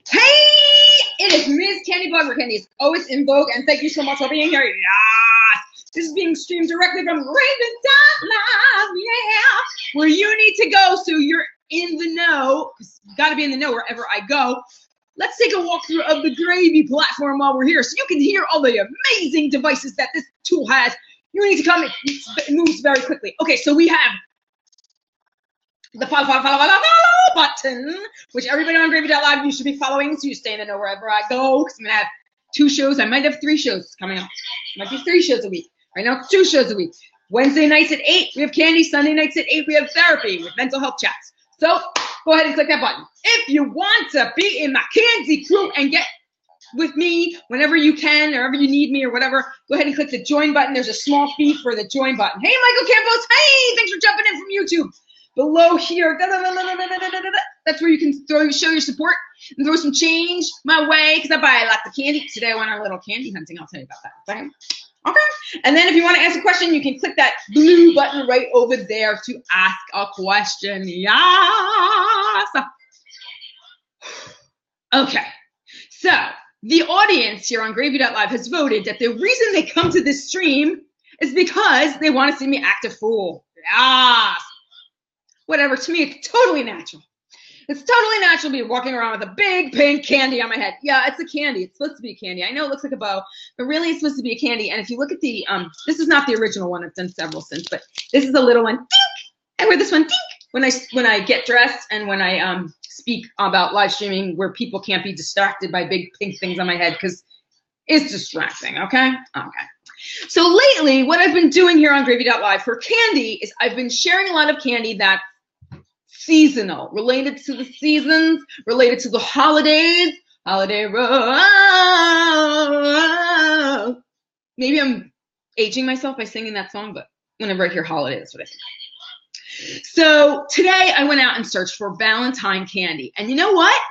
Hey, it is Ms. Candy Blog, where candy is always in vogue, and thank you so much for being here. Yes! This is being streamed directly from Gravy.Live, yeah, where you need to go so you're in the know, because you got to be in the know wherever I go. Let's take a walkthrough of the Gravy platform while we're here so you can hear all the amazing devices that this tool has. You need to come, it moves very quickly. Okay, so we have the follow button, which everybody on Gravy.Live you should be following, so you stay in the know wherever I go, because I'm going to have 2 shows. I might have 3 shows coming up. Might be 3 shows a week. Right now, 2 shows a week. Wednesday nights at 8, we have candy. Sunday nights at 8, we have therapy with mental health chats. So go ahead and click that button. If you want to be in my candy crew and get with me whenever you can, or wherever you need me or whatever, go ahead and click the join button. There's a small fee for the join button. Hey, Michael Campos. Hey, thanks for jumping in from YouTube. Below here, that's where you can show your support and throw some change my way, because I buy lots of candy. Today I went on a little candy hunting. I'll tell you about that. Okay. And then if you want to ask a question, you can click that blue button right over there to ask a question. Yes. Okay. So the audience here on Gravy.Live has voted that the reason they come to this stream is because they want to see me act a fool. Yes. Whatever, to me, it's totally natural. It's totally natural to be walking around with a big pink candy on my head. Yeah, it's a candy. It's supposed to be a candy. I know it looks like a bow, but really it's supposed to be a candy. And if you look at the, this is not the original one. I've done several since, but this is a little one. Dink! I wear this one, dink! When I get dressed and when I speak about live streaming where people can't be distracted by big pink things on my head, because it's distracting, okay? Okay. So lately, what I've been doing here on Gravy.Live for candy is I've been sharing a lot of candy that's seasonal, related to the seasons, related to the holidays, holiday road. Maybe I'm aging myself by singing that song, but whenever I hear holiday, that's what I think. So today I went out and searched for Valentine candy. And you know what?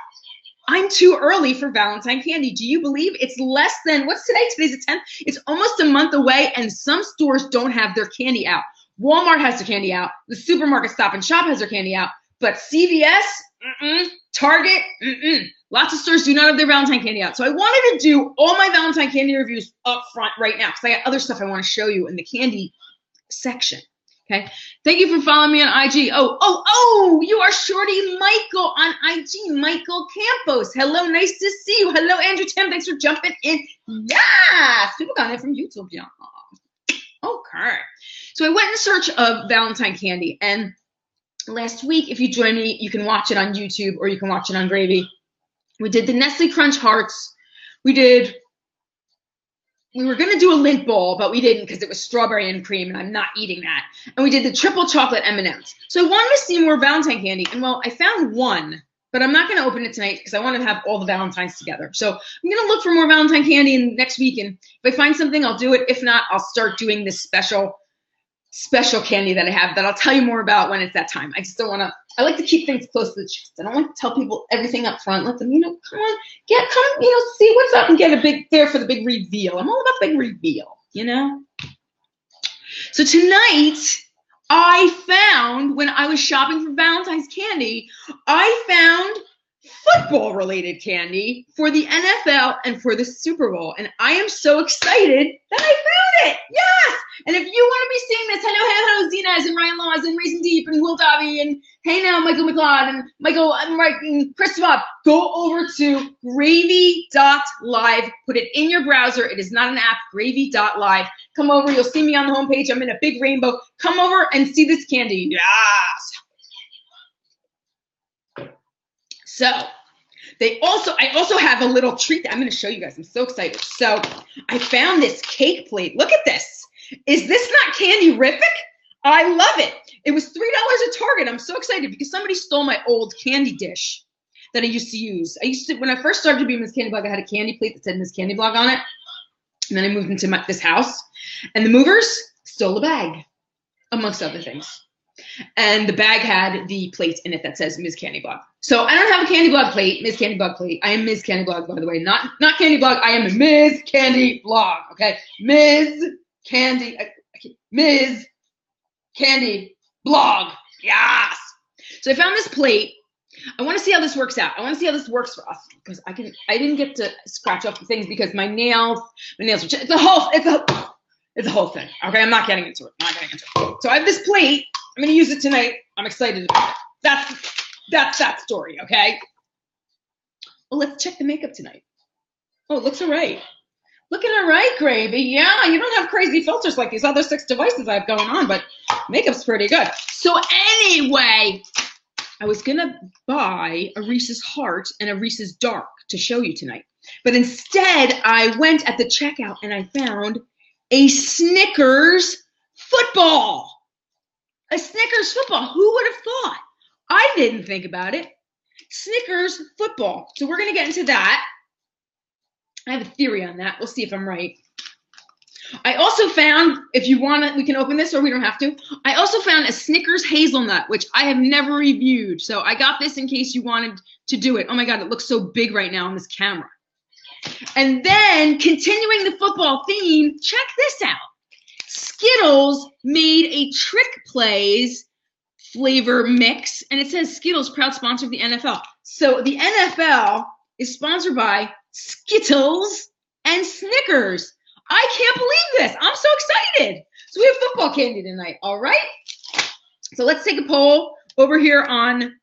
I'm too early for Valentine candy. Do you believe it's less than, what's today? Today's the 10th. It's almost a month away, and some stores don't have their candy out. Walmart has their candy out. The supermarket Stop and Shop has their candy out. But CVS, Target, lots of stores do not have their Valentine candy out. So I wanted to do all my Valentine candy reviews up front right now, because I got other stuff I want to show you in the candy section. Okay. Thank you for following me on IG. Oh, you are Shorty Michael on IG, Michael Campos. Hello, nice to see you. Hello, Andrew Tim. Thanks for jumping in. Yes, people got it from YouTube, yeah. Okay. So I went in search of Valentine candy, and last week, if you join me, you can watch it on YouTube or you can watch it on Gravy. We did the Nestle Crunch Hearts. We were going to do a lint ball, but we didn't because it was strawberry and cream, and I'm not eating that. And we did the triple chocolate M&Ms. So I wanted to see more Valentine candy, and well, I found one, but I'm not going to open it tonight because I want to have all the Valentines together. So I'm going to look for more Valentine candy in next week, and if I find something, I'll do it. If not, I'll start doing this special candy that I have that I'll tell you more about when it's that time. I just don't want to, I like to keep things close to the chest. I don't like to tell people everything up front. Let them, come on, see what's up and get there for the big reveal. I'm all about big reveal, So tonight, I found, when I was shopping for Valentine's candy, I found football-related candy for the NFL and for the Super Bowl. And I am so excited that I found it. Yes! And if you want to be seeing this, hello, Zinez and Ryan Laws and Raisin Deep and Will Dobby and hey now, Michael McLeod and Michael and Christopher, go over to Gravy.Live. Put it in your browser. It is not an app, Gravy.Live. Come over. You'll see me on the homepage. I'm in a big rainbow. Come over and see this candy. Yes! So I also have a little treat that I'm going to show you guys. I'm so excited. So I found this cake plate. Look at this. Is this not candy-rific? I love it. It was $3 at Target. I'm so excited because somebody stole my old candy dish that I used to use. When I first started to be Miss Candy Blog, I had a candy plate that said Miss Candy Blog on it. And then I moved into this house. And the movers stole the bag, amongst other things. And the bag had the plate in it that says Ms. Candy Blog. So I don't have a Candy Blog plate, Ms. Candy Blog plate. I am Ms. Candy Blog, by the way. Not Candy Blog. I am Ms. Candy Blog. Okay, Ms. Candy Blog. Yes. So I found this plate, I want to see how this works out. I want to see how this works for us because I didn't get to scratch off the things because my nails were, it's a whole thing. Okay, I'm not getting into it. So I have this plate. I'm going to use it tonight. I'm excited about it. That's that story, okay? Well, let's check the makeup tonight. Oh, it looks all right. Looking all right, Gravy. Yeah, you don't have crazy filters like these other 6 devices I have going on, but makeup's pretty good. So anyway, I was going to buy a Reese's Heart and a Reese's Dark to show you tonight. But instead, I went at the checkout and I found a Snickers football. A Snickers football. Who would have thought? I didn't think about it. Snickers football. So we're going to get into that. I have a theory on that. We'll see if I'm right. I also found, if you want it, we can open this or we don't have to. I also found a Snickers hazelnut, which I have never reviewed. So I got this in case you wanted to do it. Oh my God, it looks so big right now on this camera. And then, continuing the football theme, check this out. Skittles made a Trick Plays flavor mix, and it says Skittles, proud sponsor of the NFL. So the NFL is sponsored by Skittles and Snickers. I can't believe this. I'm so excited. So we have football candy tonight, all right? So let's take a poll over here on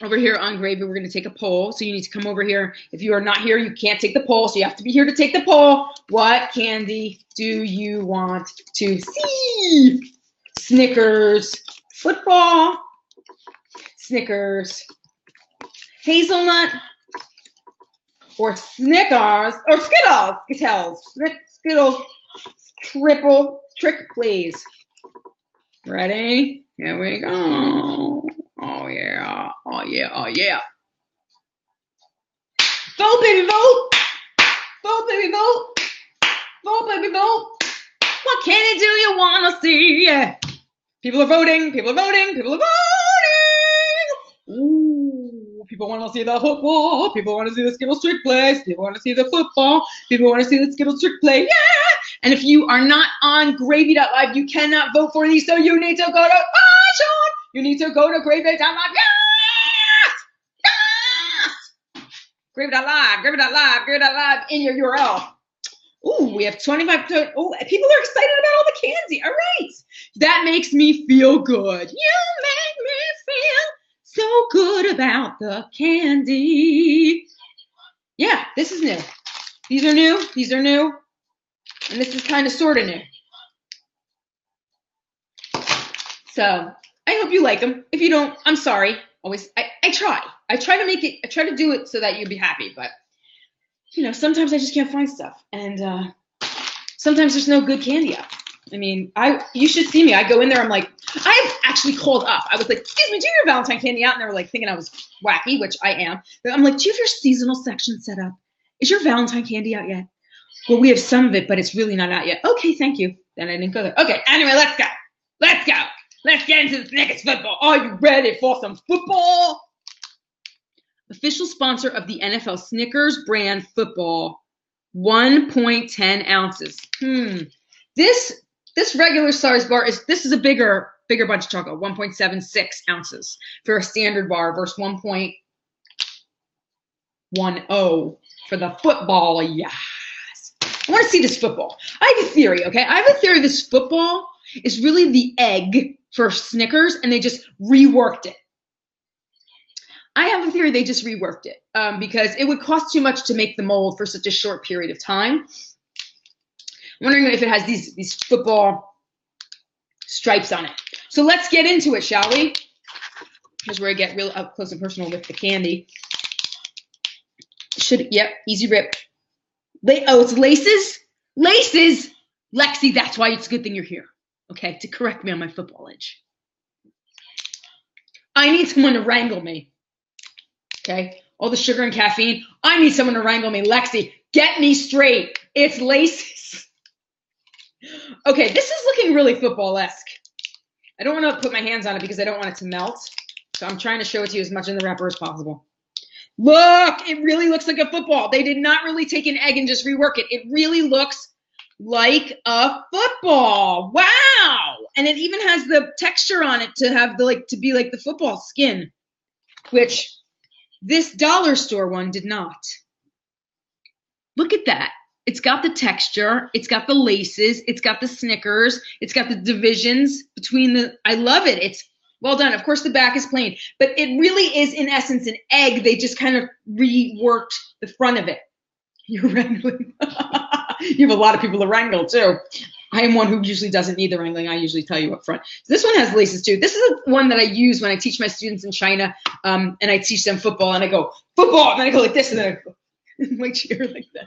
Gravy. We're going to take a poll. So you need to come over here. If you are not here, you can't take the poll. So you have to be here to take the poll. What candy do you want to see? Snickers football, Snickers hazelnut, or Snickers, or Skittles triple trick please. Ready? Here we go. Oh yeah, oh yeah, oh yeah. Vote, baby, vote. Vote, baby, vote. Vote, baby, vote. What candy do you want to see? Yeah. People are voting, people are voting, people are voting. Ooh, people want to see the football. People want to see the Skittles trick plays. People want to see the football. People want to see the Skittles trick play. Yeah. And if you are not on Gravy.Live, you cannot vote for these. So you need to go to, Sean. You need to go to Gravy.Live. Yes! Yes! Gravy.Live, Gravy.Live, Gravy.Live in your URL. Ooh, we have 25. Oh, people are excited about all the candy. All right. That makes me feel good. You make me feel so good about the candy. Yeah, this is new. These are new. These are new. And this is kind of sort of new. So I hope you like them. If you don't, I'm sorry. Always, I try. I try to make it, I try to do it so that you'll be happy. But, you know, sometimes I just can't find stuff. And sometimes there's no good candy out. I mean, you should see me. I go in there, I'm like, I've actually called up. I was like, excuse me, do you have your Valentine candy out? And they were like thinking I was wacky, which I am. But I'm like, do you have your seasonal section set up? Is your Valentine candy out yet? Well, we have some of it, but it's really not out yet. Okay, thank you. Then I didn't go there. Okay, anyway, let's go. Let's go. Let's get into the Snickers football. Are you ready for some football? Official sponsor of the NFL, Snickers brand football, 1.10 ounces. This regular size bar this is a bigger bunch of chocolate, 1.76 ounces for a standard bar versus 1.10 for the football. Yes. I want to see this football. I have a theory, okay? I have a theory this football is really the egg for Snickers, and they just reworked it. I have a theory they just reworked it because it would cost too much to make the mold for such a short period of time. I'm wondering if it has these football stripes on it. So let's get into it, shall we? Here's where I get real up close and personal with the candy. Yep, easy rip. Oh, it's laces? Laces! Lexi, that's why it's a good thing you're here, okay, to correct me on my football edge. I need someone to wrangle me, okay? All the sugar and caffeine, I need someone to wrangle me. Lexi, get me straight. It's laces. Okay, this is looking really football-esque. I don't want to put my hands on it because I don't want it to melt. So I'm trying to show it to you as much in the wrapper as possible. Look, it really looks like a football. They did not really take an egg and just rework it. It really looks like a football. Wow. and it even has the texture on it to have the to be like the football skin, which this dollar store one did not. Look at that. It's got the texture, it's got the laces, it's got the Snickers, it's got the divisions between the, I love it. It's well done. Of course, the back is plain, but it really is, in essence, an egg. They just kind of reworked the front of it. You're wrangling. You have a lot of people to wrangle, too. I am one who usually doesn't need the wrangling. I usually tell you up front. So this one has laces, too. This is one that I use when I teach my students in China, and I teach them football, and I go, football, and then I go like this, and then I go, my cheer like that.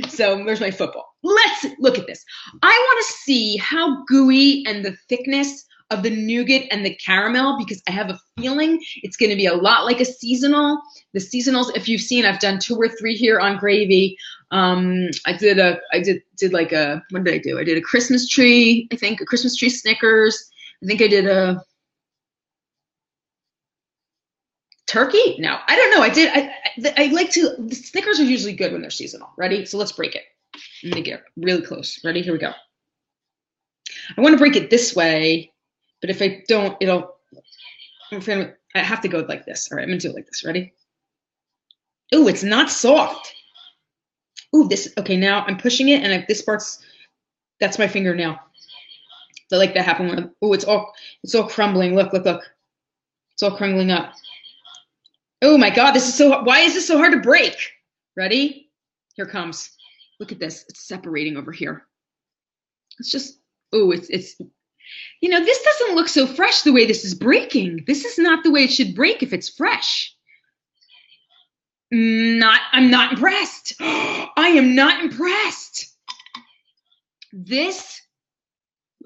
So there's my football. Let's look at this. I want to see how gooey and the thickness of the nougat and the caramel, because I have a feeling it's going to be a lot like a seasonal. The seasonals, if you've seen, I've done 2 or 3 here on Gravy. I did like a, what did I do? I did a Christmas tree, I think, a Christmas tree Snickers. I think I did a turkey? No, I don't know. I like to, the Snickers are usually good when they're seasonal. Ready? So let's break it. Let me get really close. Ready? Here we go. I want to break it this way, but if I don't, I have to go like this. All right, I'm going to do it like this. Ready? Ooh, it's not soft. Ooh, this, okay, now I'm pushing it, and this part's, that's my fingernail. I like that happen when, ooh, it's all crumbling. Look. It's all crumbling up. Oh my God, this is so, why is this so hard to break? Ready? Here comes. Look at this. It's separating over here. It's just, oh, it's, you know, this doesn't look so fresh the way this is breaking. This is not the way it should break if it's fresh. I'm not impressed. I am not impressed. This,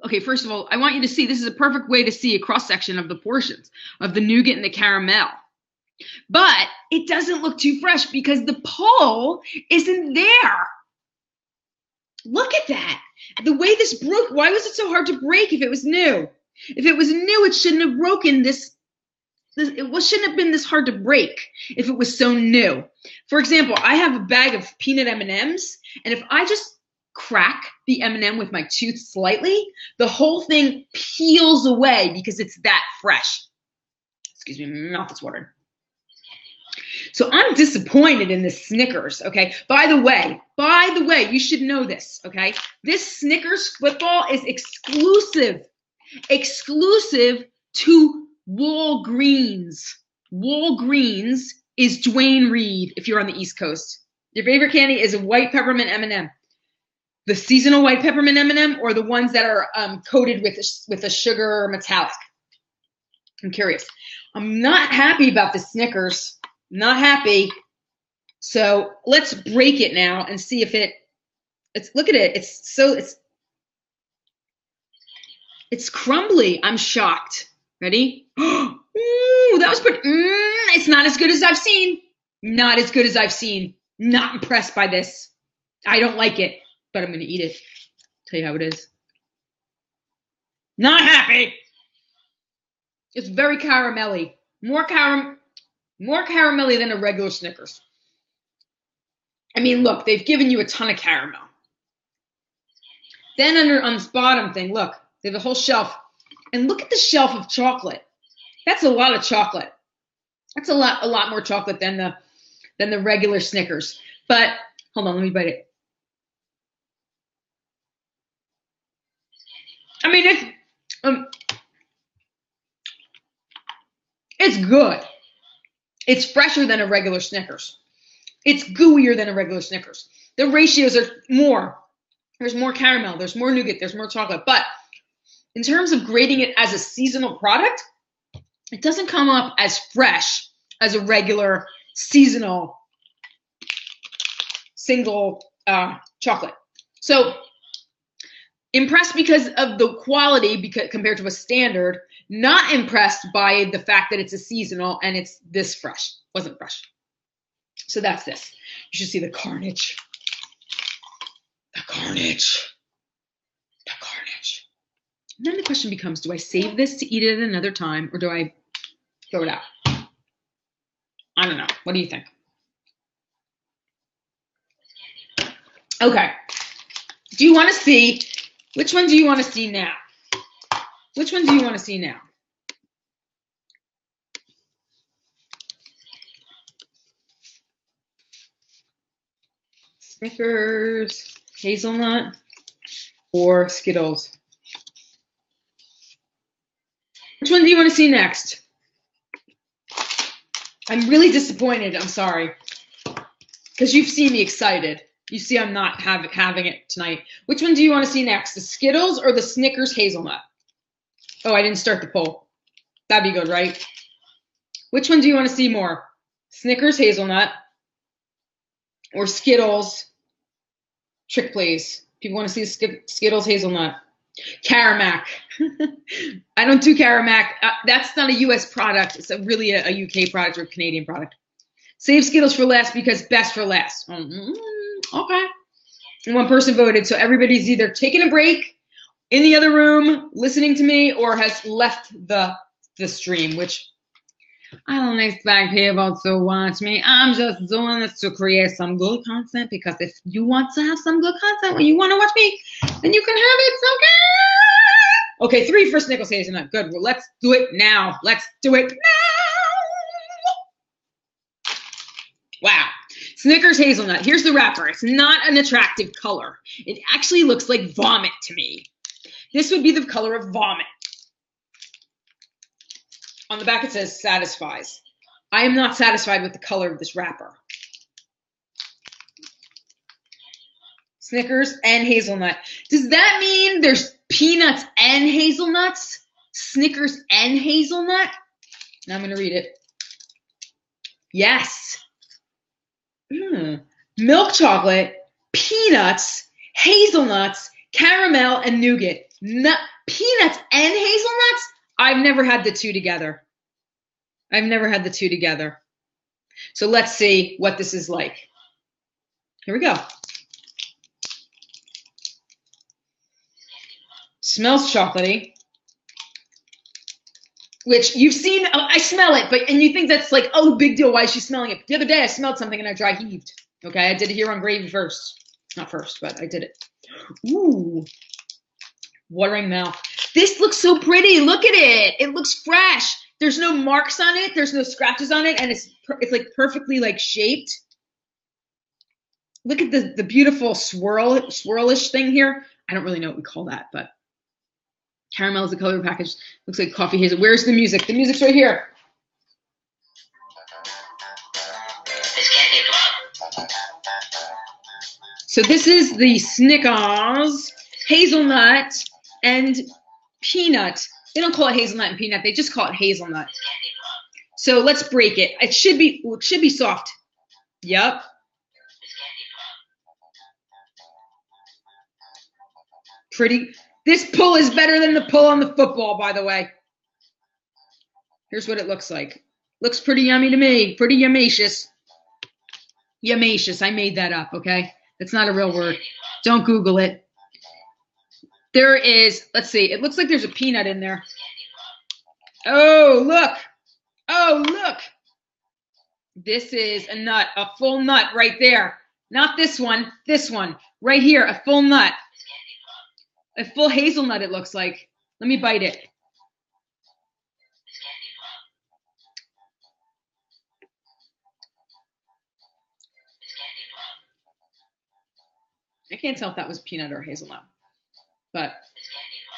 okay, first of all, I want you to see, this is a perfect way to see a cross-section of the portions of the nougat and the caramel. But it doesn't look too fresh because the pull isn't there. Look at that. The way this broke, why was it so hard to break if it was new? If it was new, it shouldn't have broken this. It shouldn't have been this hard to break if it was so new. For example, I have a bag of peanut M&Ms, and if I just crack the M&M with my tooth slightly, the whole thing peels away because it's that fresh. Excuse me, my mouth is watering. So I'm disappointed in this Snickers, okay? By the way, you should know this, okay? This Snickers football is exclusive to Walgreens. Walgreens is Duane Reade if you're on the East Coast. Your favorite candy is a white peppermint M&M. The seasonal white peppermint M&M or the ones that are coated with a sugar metallic? I'm curious. I'm not happy about the Snickers. Not happy. So let's break it now and see if look at it. It's crumbly. I'm shocked. Ready? Ooh, that was pretty. It's not as good as I've seen. Not as good as I've seen. Not impressed by this. I don't like it, but I'm going to eat it. Tell you how it is. Not happy. It's very caramelly. More caramelly than a regular Snickers. I mean, look, they've given you a ton of caramel. Then on this bottom thing, look, they have a whole shelf. And look at the shelf of chocolate. That's a lot of chocolate. That's a lot more chocolate than the regular Snickers. But hold on, let me bite it. I mean, it's good. It's fresher than a regular Snickers. It's gooier than a regular Snickers. The ratios are more. There's more caramel. There's more nougat. There's more chocolate. But in terms of grading it as a seasonal product, it doesn't come up as fresh as a regular seasonal single chocolate. So impressed because of the quality compared to a standard. Not impressed by the fact that it's a seasonal and it's this fresh. Wasn't fresh. So that's this. You should see the carnage. The carnage. The carnage. And then the question becomes, do I save this to eat it at another time or do I throw it out? I don't know. What do you think? Okay. Do you want to see, which one do you want to see now? Which one do you want to see now? Snickers, hazelnut, or Skittles? Which one do you want to see next? I'm really disappointed. I'm sorry. Because you've seen me excited. You see I'm not having it tonight. Which one do you want to see next? The Skittles or the Snickers hazelnut? Oh, I didn't start the poll. That'd be good, right? Which one do you want to see more? Snickers hazelnut or Skittles trick plays? People want to see Skittles hazelnut. Caramac. I don't do Caramac. That's not a U.S. product. It's really a U.K. product or a Canadian product. Save Skittles for last because best for last. Okay. And one person voted, so everybody's either taking a break in the other room listening to me or has left the stream, which I don't expect people to watch me. I'm just doing this to create some good content, because if you want to have some good content when you want to watch me, then you can have it. Okay. Okay, 3 for Snickers hazelnut. Good. Well, let's do it now. Let's do it now. Wow. Snickers hazelnut. Here's the wrapper. It's not an attractive color. It actually looks like vomit to me. This would be the color of vomit. On the back it says satisfies. I am not satisfied with the color of this wrapper. Snickers and hazelnut. Does that mean there's peanuts and hazelnuts? Snickers and hazelnut? Now I'm going to read it. Yes. Milk chocolate, peanuts, hazelnuts, caramel, and nougat. Peanuts and hazelnuts? I've never had the two together. I've never had the two together. So let's see what this is like. Here we go. Smells chocolatey. Which you've seen, I smell it, and you think that's like, oh, big deal, why is she smelling it? The other day I smelled something and I dry heaved. Okay, I did it here on Gravy first. Not first, but I did it. Ooh, watering mouth. This looks so pretty. Look at it. It looks fresh. There's no marks on it. There's no scratches on it, and it's like perfectly like shaped. Look at the beautiful swirlish thing here. I don't really know what we call that, but caramel is the color of the package. Looks like coffee hazel. Where's the music? The music's right here. So this is the Snickers hazelnut and peanut. They don't call it hazelnut and peanut. They just call it hazelnut. So let's break it. It should be soft. Yep. Pretty. This pull is better than the pull on the football, by the way. Here's what it looks like. Looks pretty yummy to me. Pretty yummacious. Yummacious. I made that up, okay? That's not a real word. Don't Google it. There is, let's see. It looks like there's a peanut in there. Oh, look. Oh, look. This is a nut, a full nut right there. Not this one. This one. Right here, a full nut. A full hazelnut, it looks like. Let me bite it. I can't tell if that was peanut or hazelnut. But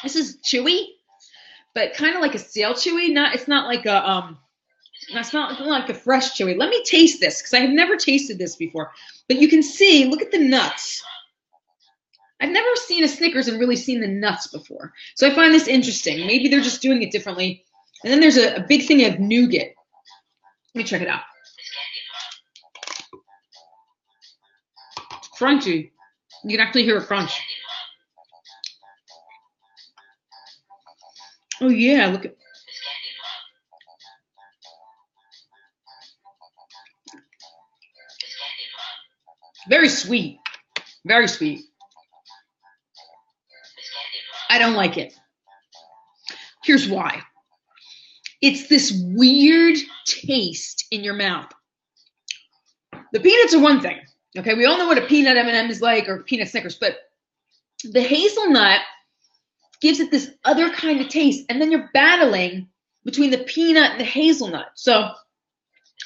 this is chewy, but kind of like a stale chewy. It's not like a it's not like a fresh chewy. Let me taste this because I have never tasted this before. But you can see, look at the nuts. I've never seen a Snickers and really seen the nuts before. So I find this interesting. Maybe they're just doing it differently. And then there's a big thing of nougat. Let me check it out. It's crunchy. You can actually hear a crunch. Oh yeah, look at. Very sweet. Very sweet. I don't like it. Here's why. It's this weird taste in your mouth. The peanuts are one thing. Okay, we all know what a peanut M&M is like or peanut Snickers, but the hazelnut gives it this other kind of taste. And then you're battling between the peanut and the hazelnut. So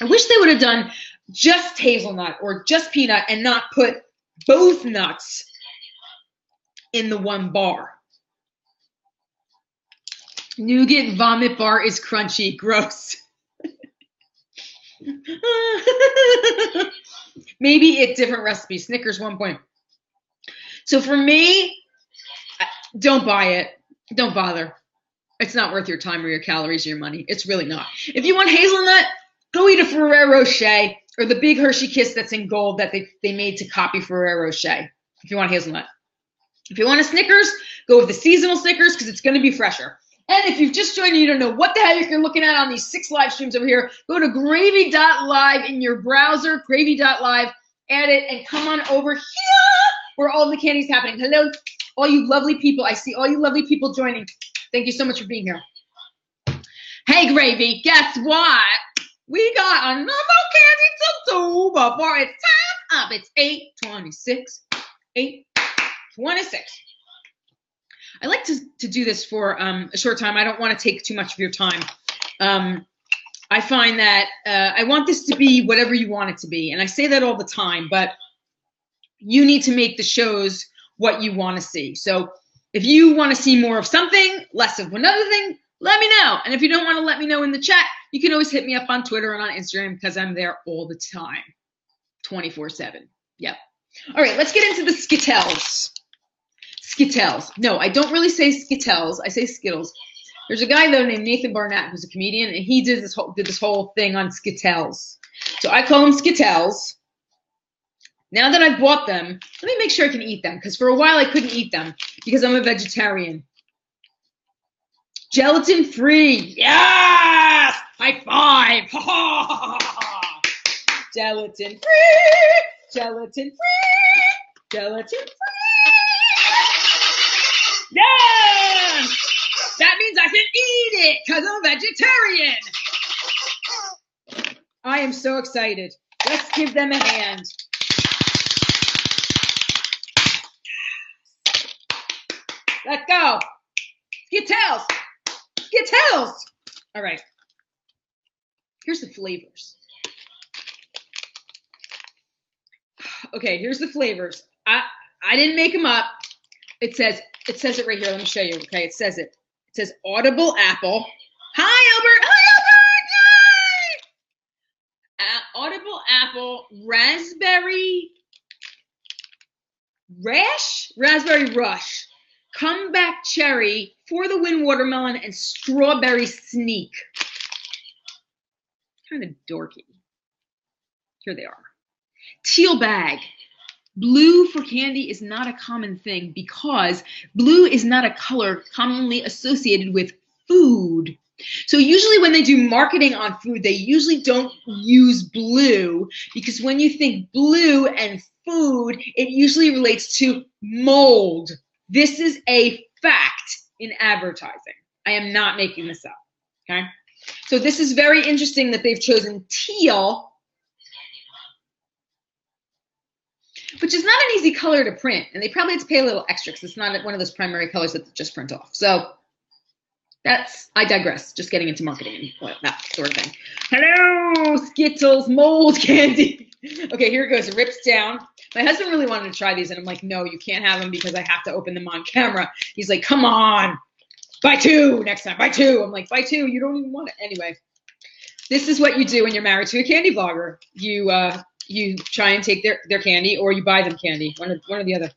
I wish they would have done just hazelnut or just peanut and not put both nuts in the one bar. Nougat vomit bar is crunchy. Gross. Maybe it's different recipes. Snickers 1 point. So for me, don't buy it. Don't bother. It's not worth your time or your calories or your money. It's really not. If you want hazelnut, go eat a Ferrero Rocher or the big Hershey Kiss that's in gold that they made to copy Ferrero Rocher if you want hazelnut. If you want a Snickers, go with the seasonal Snickers because it's going to be fresher. And if you've just joined and you don't know what the heck you're looking at on these 6 live streams over here, go to Gravy.Live in your browser, Gravy.Live, add it, and come on over here where all the candy's happening. Hello, all you lovely people. I see all you lovely people joining. Thank you so much for being here. Hey, Gravy, guess what? We got another candy to do before it's time up. It's 8:26. 8:26. I like to do this for a short time. I don't want to take too much of your time. I find that I want this to be whatever you want it to be. And I say that all the time, but you need to make the shows what you want to see. So if you want to see more of something, less of another thing, let me know. And if you don't want to let me know in the chat, you can always hit me up on Twitter and on Instagram because I'm there all the time, 24/7. Yep. All right, let's get into the Skittles. Skittles. No, I don't really say Skittles. I say Skittles. There's a guy, though, named Nathan Barnett, who's a comedian, and he did this whole thing on Skittles. So I call them Skittles. Now that I've bought them, let me make sure I can eat them, because for a while I couldn't eat them because I'm a vegetarian. Gelatin-free. Yes! High five. Gelatin-free. Gelatin-free. Gelatin-free. Yeah! That means I can eat it because I'm a vegetarian. I am so excited. Let's give them a hand. Let's go. Skittles. Skittles. All right. Here's the flavors. Okay, here's the flavors. I didn't make them up. It says it right here. Let me show you. Okay, it says it. It says Audible Apple. Hi, Albert. Hi, Albert. Yay! Audible Apple, Raspberry Rush, Comeback Cherry, For the Win Watermelon, and Strawberry Sneak. Kind of dorky. Here they are. Teal bag. Blue for candy is not a common thing because blue is not a color commonly associated with food. So usually when they do marketing on food, they usually don't use blue because when you think blue and food, it usually relates to mold. This is a fact in advertising. I am not making this up, okay? So this is very interesting that they've chosen teal, which is not an easy color to print, and they probably have to pay a little extra because it's not one of those primary colors that they just print off. So I digress, just getting into marketing and that sort of thing. Hello, Skittles mold candy. Okay, here it goes. It rips down. My husband really wanted to try these, and I'm like, no, you can't have them because I have to open them on camera. He's like, come on, buy 2 next time, buy 2. I'm like, buy 2, you don't even want it. Anyway, this is what you do when you're married to a candy blogger. You try and take their candy, or you buy them candy, one or the other.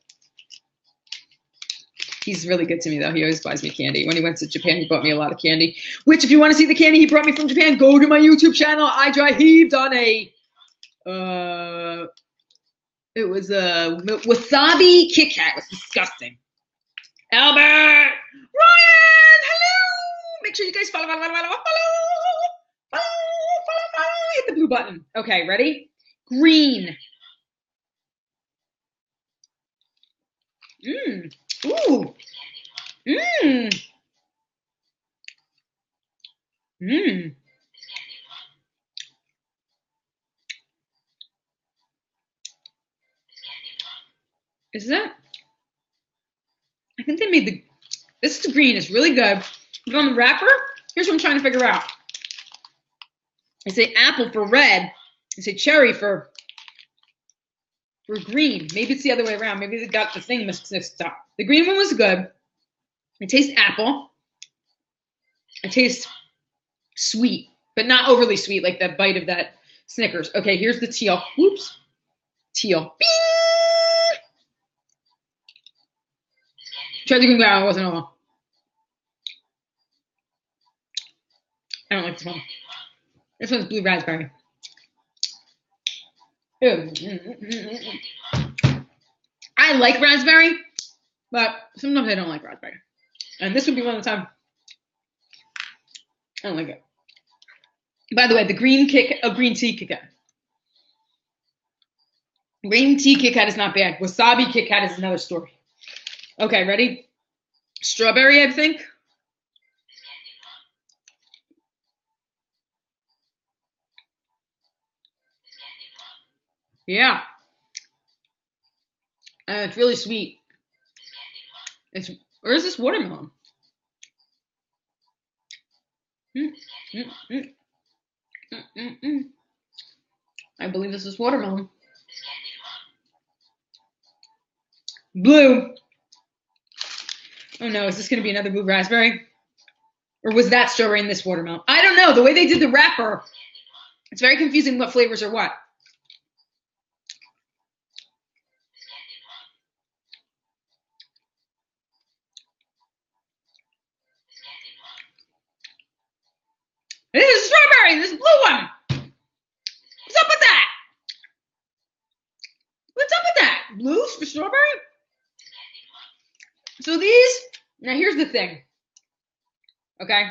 He's really good to me, though. He always buys me candy. When he went to Japan, he bought me a lot of candy, which if you want to see the candy he brought me from Japan, go to my YouTube channel. I dry heaved on it was a wasabi Kit Kat. It was disgusting. Albert! Ryan! Hello! Make sure you guys follow. Hit the blue button. Okay, ready? Green. Ooh. Is that? I think they made This is green. It's really good. But on the wrapper, here's what I'm trying to figure out. I say apple for red. I say cherry for green. Maybe it's the other way around. Maybe they got the thing mixed up. The green one was good. It tastes apple. It tastes sweet, but not overly sweet like that bite of that Snickers. Okay, here's the teal. Whoops. Teal. Bing! Tried the green brown. It wasn't all. I don't like this one. This one's blue raspberry. Ew. I like raspberry, but sometimes I don't like raspberry. And this would be one of the time I don't like it. By the way, the green tea Kit Kat. Green tea Kit Kat is not bad. Wasabi Kit Kat is another story. Okay, ready? Strawberry, I think. Yeah. And it's really sweet. Or is this watermelon? I believe this is watermelon. Blue. Oh no, is this going to be another blue raspberry? Or was that strawberry in this watermelon? I don't know. The way they did the wrapper, it's very confusing what flavors are what. This is strawberry. This blue one. What's up with that? What's up with that? Blues for strawberry? So these, now here's the thing. Okay.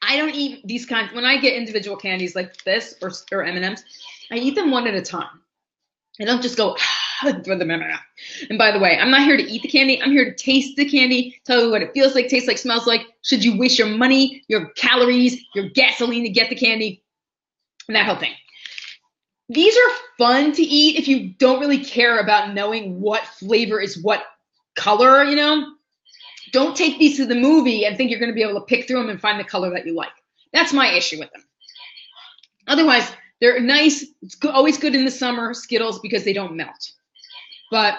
I don't eat these kinds. When I get individual candies like this or M&Ms, I eat them one at a time. I don't just go throw them in my mouth. And by the way, I'm not here to eat the candy. I'm here to taste the candy, tell you what it feels like, tastes like, smells like. Should you waste your money, your calories, your gasoline to get the candy, and that whole thing. These are fun to eat if you don't really care about knowing what flavor is what color, you know. Don't take these to the movie and think you're going to be able to pick through them and find the color that you like. That's my issue with them. Otherwise, they're nice. It's always good in the summer, Skittles, because they don't melt. But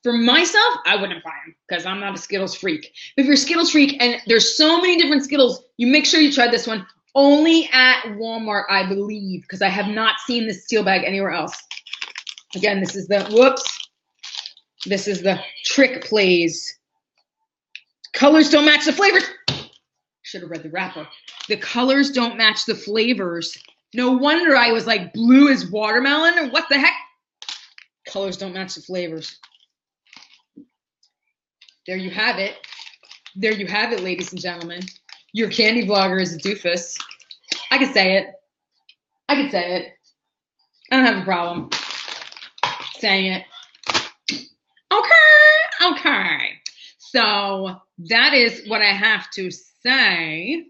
for myself, I wouldn't buy them because I'm not a Skittles freak. But if you're a Skittles freak and there's so many different Skittles, you make sure you try this one. Only at Walmart, I believe, because I have not seen this steel bag anywhere else. Again, this is the, whoops. This is the Trick Plays. Colors don't match the flavors. Should have read the wrapper. The colors don't match the flavors. No wonder I was like, blue is watermelon, or what the heck? Colors don't match the flavors. There you have it. There you have it, ladies and gentlemen. Your candy vlogger is a doofus. I can say it. I can say it. I don't have a problem saying it. Okay, okay. So that is what I have to say.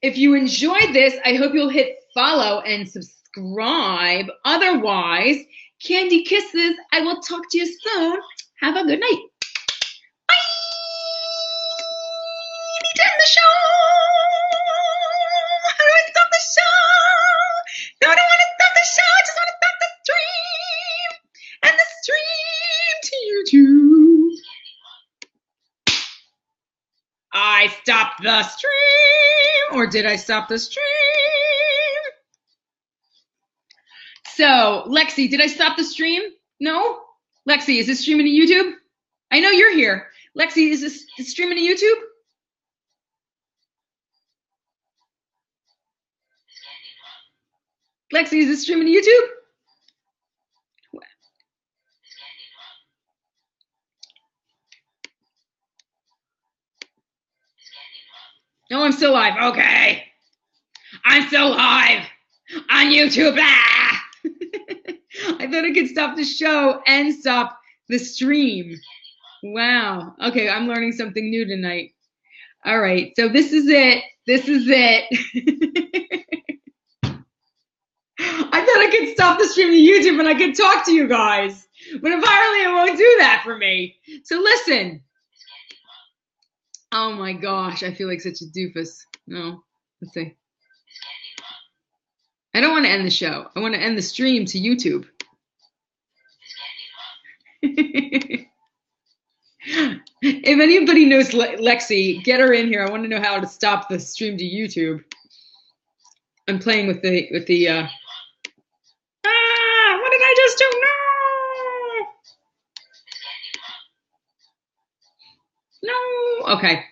If you enjoyed this, I hope you'll hit follow and subscribe. Otherwise, candy kisses. I will talk to you soon. Have a good night. Bye. Need to end the show. How do I stop the show? No, I don't want to stop the show. I just want to stop the stream. And the stream to YouTube. I stopped the stream. Or did I stop the stream? So, Lexi, did I stop the stream? No? Lexi, is this streaming to YouTube? I know you're here. Lexi, is this streaming to YouTube? Lexi, is this streaming to YouTube? No, I'm still live. Okay. I'm still live on YouTube. Ah! I thought I could stop the show and stop the stream. Wow. Okay, I'm learning something new tonight. All right, so this is it. This is it. I thought I could stop the stream to YouTube and I could talk to you guys. But apparently it won't do that for me. So listen. Oh my gosh, I feel like such a doofus. No, let's see. I don't want to end the show. I want to end the stream to YouTube. If anybody knows Lexi, get her in here. I want to know how to stop the stream to YouTube. I'm playing with the what did I just do? No. Okay.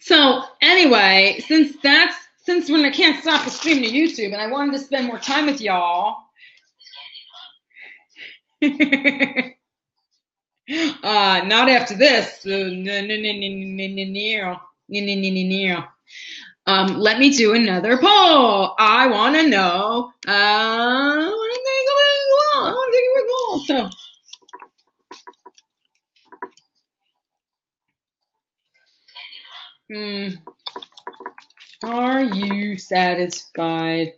So anyway, since when I can't stop the stream to YouTube and I wanted to spend more time with y'all. Not after this. Let me do another poll. I want to know. So, are you satisfied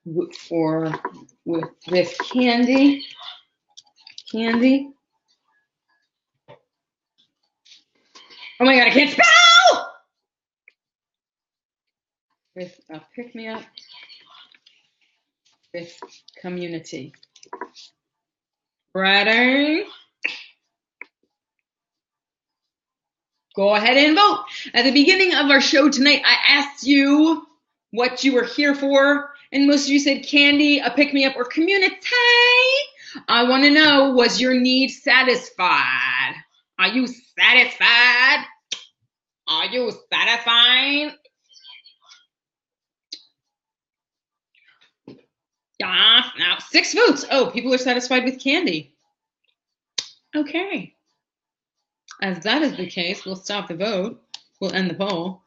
with candy? Oh my God, I can't spell! With a pick-me-up with community. Ready? Go ahead and vote. At the beginning of our show tonight, I asked you what you were here for, and most of you said candy, a pick-me-up, or community. I want to know, was your need satisfied? Are you satisfied? Are you satisfied? Yeah, now 6 votes. Oh, people are satisfied with candy. Okay. As that is the case, we'll stop the vote. We'll end the poll.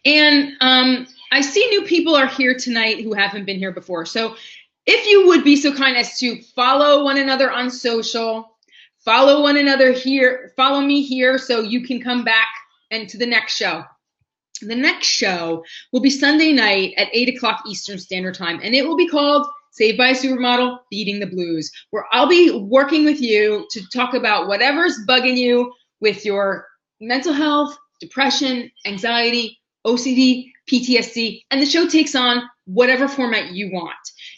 And I see new people are here tonight who haven't been here before. So if you would be so kind as to follow one another on social, follow one another here, follow me here so you can come back and to the next show. The next show will be Sunday night at 8 o'clock Eastern Standard Time, and it will be called Saved by a Supermodel, Beating the Blues, where I'll be working with you to talk about whatever's bugging you with your mental health, depression, anxiety, OCD, PTSD, and the show takes on whatever format you want.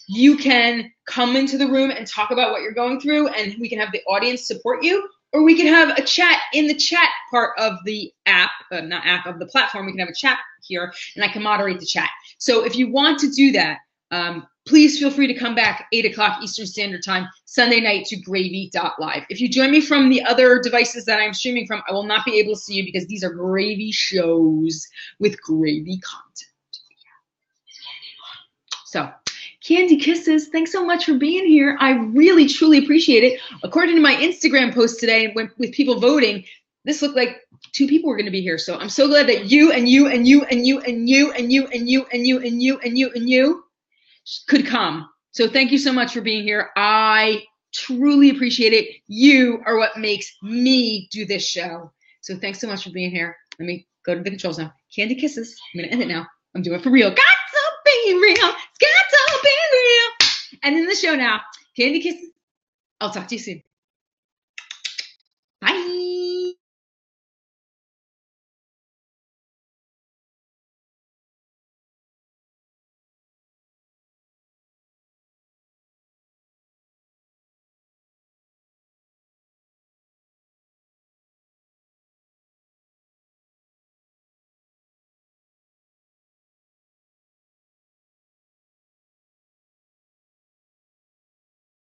You can come into the room and talk about what you're going through, and we can have the audience support you, or we can have a chat in the chat part of the app, not app, of the platform. We can have a chat here, and I can moderate the chat. So if you want to do that, please feel free to come back 8 o'clock Eastern Standard Time, Sunday night, to Gravy.Live. If you join me from the other devices that I'm streaming from, I will not be able to see you because these are gravy shows with gravy content. So, Candy Kisses, thanks so much for being here. I really, truly appreciate it. According to my Instagram post today, with people voting, this looked like 2 people were going to be here. So I'm so glad that you and you and you and you and you and you and you and you and you and you and you could come. So thank you so much for being here. I truly appreciate it. You are what makes me do this show. So thanks so much for being here. Let me go to the controls now. Candy Kisses. I'm going to end it now. I'm doing it for real. Got to be real. Got to be real. And in the show now, Candy Kisses. I'll talk to you soon.